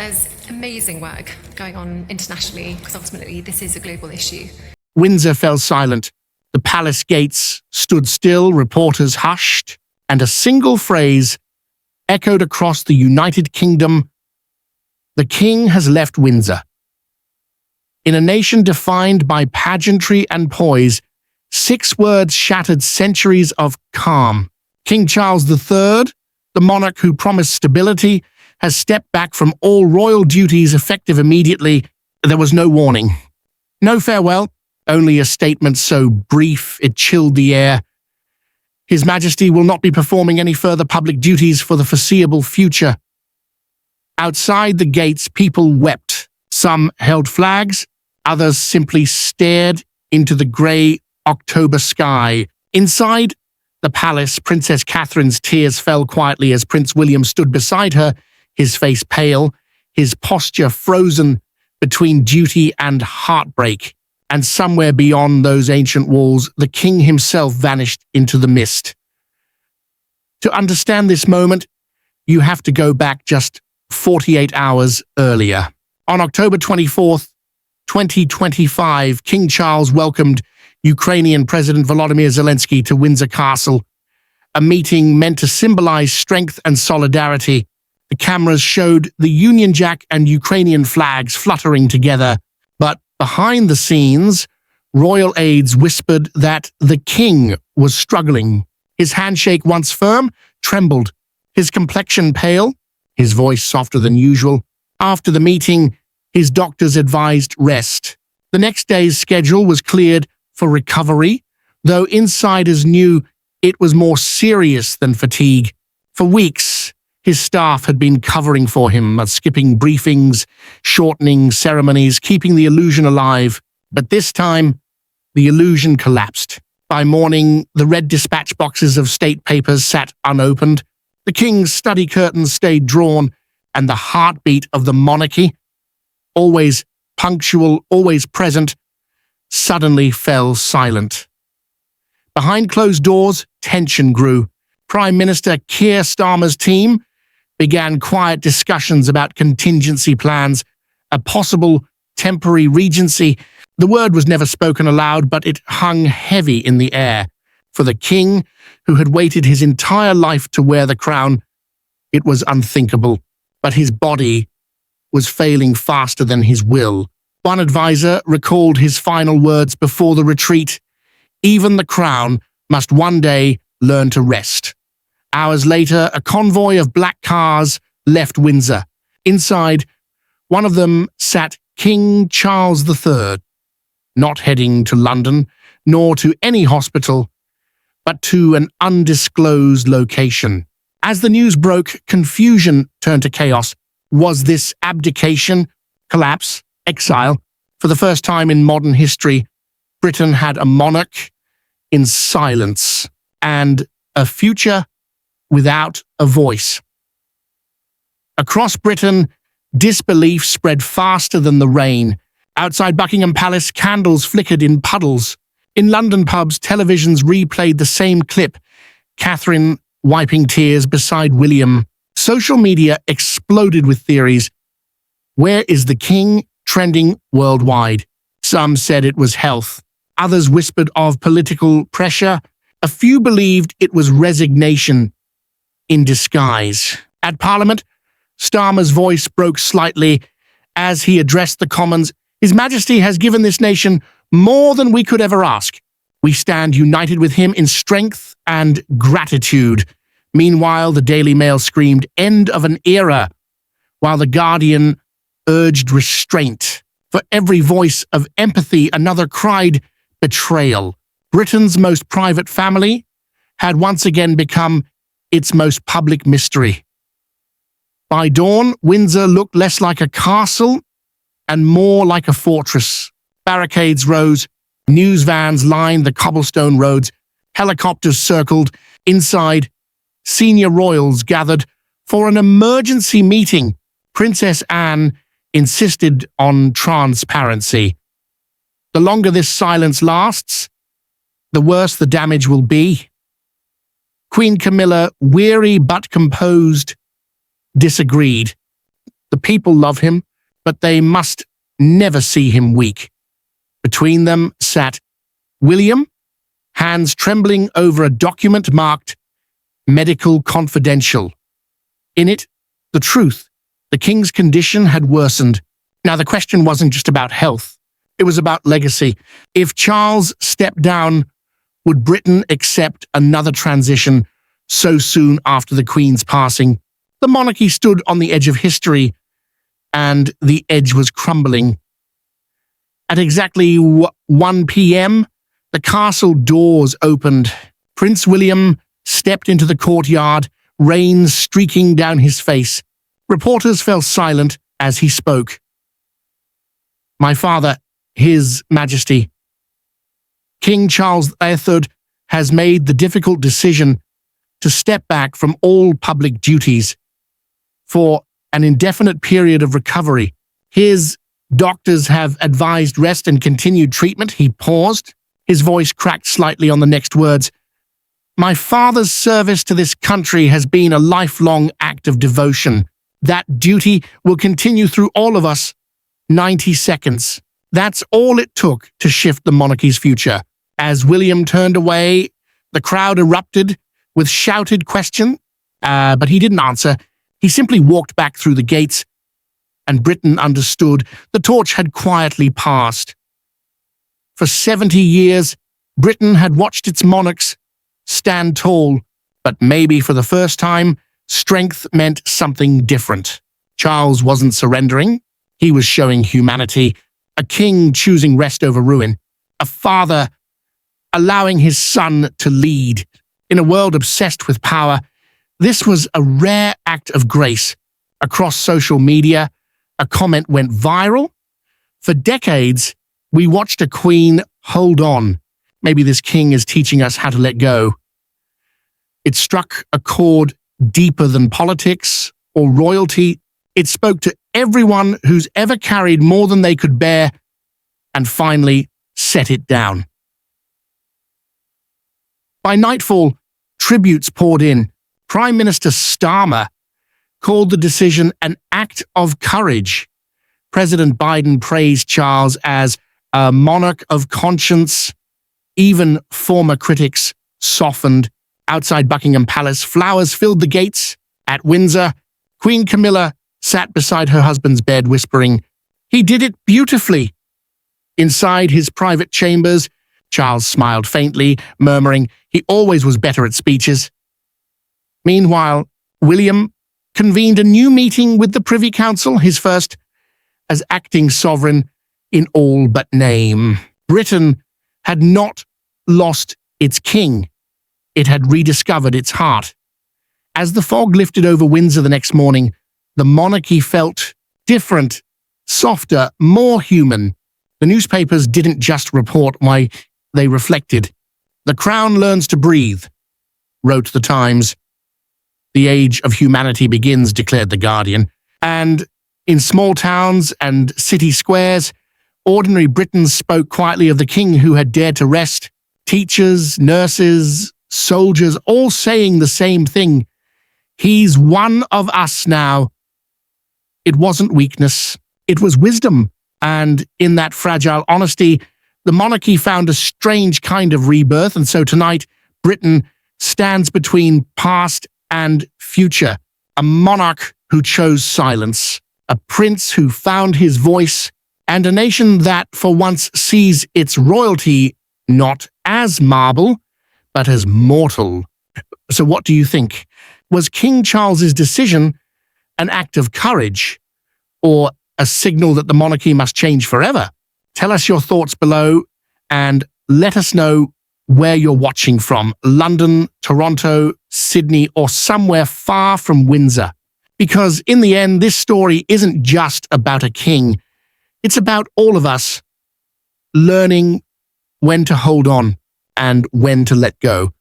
there's amazing work going on internationally because ultimately this is a global issue. Windsor fell silent. The palace gates stood still, reporters hushed, and a single phrase echoed across the United Kingdom: "The King has left Windsor." In a nation defined by pageantry and poise, 6 words shattered centuries of calm. King Charles III, the monarch who promised stability, has stepped back from all royal duties effective immediately. There was no warning. No farewell, only a statement so brief it chilled the air. His Majesty will not be performing any further public duties for the foreseeable future. Outside the gates, people wept. Some held flags, others simply stared into the grey October sky. Inside the palace, Princess Catherine's tears fell quietly as Prince William stood beside her, his face pale, his posture frozen between duty and heartbreak. And somewhere beyond those ancient walls, the king himself vanished into the mist. To understand this moment, you have to go back just 48 hours earlier. On October 24th, 2025, King Charles welcomed Ukrainian President Volodymyr Zelensky to Windsor Castle, a meeting meant to symbolize strength and solidarity. The cameras showed the Union Jack and Ukrainian flags fluttering together, but behind the scenes, royal aides whispered that the king was struggling. His handshake, once firm, trembled, his complexion pale, his voice softer than usual. After the meeting, his doctors advised rest. The next day's schedule was cleared for recovery, though insiders knew it was more serious than fatigue. For weeks, his staff had been covering for him, skipping briefings, shortening ceremonies, keeping the illusion alive. But this time, the illusion collapsed. By morning, the red dispatch boxes of state papers sat unopened. The king's study curtains stayed drawn, and the heartbeat of the monarchy, always punctual, always present, suddenly fell silent. Behind closed doors, tension grew. Prime Minister Keir Starmer's team began quiet discussions about contingency plans, a possible temporary regency. The word was never spoken aloud, but it hung heavy in the air. For the king, who had waited his entire life to wear the crown, it was unthinkable. But his body was failing faster than his will. One advisor recalled his final words before the retreat: "Even the crown must one day learn to rest." Hours later, a convoy of black cars left Windsor. Inside, one of them sat King Charles III, not heading to London, nor to any hospital, but to an undisclosed location. As the news broke, confusion turned to chaos. Was this abdication, collapse, exile? For the first time in modern history, Britain had a monarch in silence and a future without a voice. Across Britain, disbelief spread faster than the rain. Outside Buckingham Palace, candles flickered in puddles. In London pubs, televisions replayed the same clip, Catherine wiping tears beside William. Social media exploded with theories. Where is the king? Trending worldwide. Some said it was health. Others whispered of political pressure. A few believed it was resignation in disguise. At Parliament, Starmer's voice broke slightly as he addressed the Commons. "His Majesty has given this nation more than we could ever ask. We stand united with him in strength and gratitude." Meanwhile, the Daily Mail screamed, "End of an era," while the Guardian urged restraint. For every voice of empathy, another cried betrayal. Britain's most private family had once again become its most public mystery. By dawn, Windsor looked less like a castle and more like a fortress. Barricades rose, news vans lined the cobblestone roads, helicopters circled. Inside, senior royals gathered for an emergency meeting. Princess Anne insisted on transparency. The longer this silence lasts, the worse the damage will be. Queen Camilla, weary but composed, disagreed. The people love him, but they must never see him weak. Between them sat William, hands trembling over a document marked Medical Confidential. In it, the truth. The king's condition had worsened. Now, the question wasn't just about health. It was about legacy. If Charles stepped down, would Britain accept another transition so soon after the Queen's passing? The monarchy stood on the edge of history, and the edge was crumbling. At exactly 1 p.m., the castle doors opened. Prince William stepped into the courtyard, rain streaking down his face. Reporters fell silent as he spoke. "My father, His Majesty, King Charles III has made the difficult decision to step back from all public duties for an indefinite period of recovery. His doctors have advised rest and continued treatment." He paused. His voice cracked slightly on the next words. "My father's service to this country has been a lifelong act of devotion. That duty will continue through all of us. 90 seconds. That's all it took to shift the monarchy's future." As William turned away, the crowd erupted with shouted question, but he didn't answer. He simply walked back through the gates, and Britain understood the torch had quietly passed. For 70 years, Britain had watched its monarchs stand tall, but maybe for the first time, strength meant something different. Charles wasn't surrendering. He was showing humanity, a king choosing rest over ruin, a father allowing his son to lead. In a world obsessed with power, this was a rare act of grace. Across social media, a comment went viral. For decades, we watched a queen hold on. Maybe this king is teaching us how to let go. It struck a chord deeper than politics or royalty. It spoke to everyone who's ever carried more than they could bear and finally set it down. By nightfall, tributes poured in. Prime Minister Starmer called the decision an act of courage. President Biden praised Charles as a monarch of conscience. Even former critics softened. Outside Buckingham Palace, flowers filled the gates. At Windsor, Queen Camilla sat beside her husband's bed, whispering, "He did it beautifully." Inside his private chambers, Charles smiled faintly, murmuring he always was better at speeches. Meanwhile, William convened a new meeting with the Privy Council, his first as acting sovereign in all but name. Britain had not lost its king. It had rediscovered its heart. As the fog lifted over Windsor the next morning, the monarchy felt different, softer, more human. The newspapers didn't just report why they reflected. "The crown learns to breathe," wrote the Times. "The age of humanity begins," declared The Guardian. And in small towns and city squares, ordinary Britons spoke quietly of the king who had dared to rest. Teachers, nurses, soldiers, all saying the same thing. "He's one of us now." It wasn't weakness, it was wisdom. And in that fragile honesty, the monarchy found a strange kind of rebirth. And so tonight, Britain stands between past and future. A monarch who chose silence, a prince who found his voice, and a nation that for once sees its royalty not as marble, but as mortal. So what do you think? Was King Charles's decision an act of courage, or a signal that the monarchy must change forever? Tell us your thoughts below, and let us know where you're watching from: London, Toronto, Sydney, or somewhere far from Windsor. Because in the end, this story isn't just about a king. It's about all of us learning when to hold on and when to let go.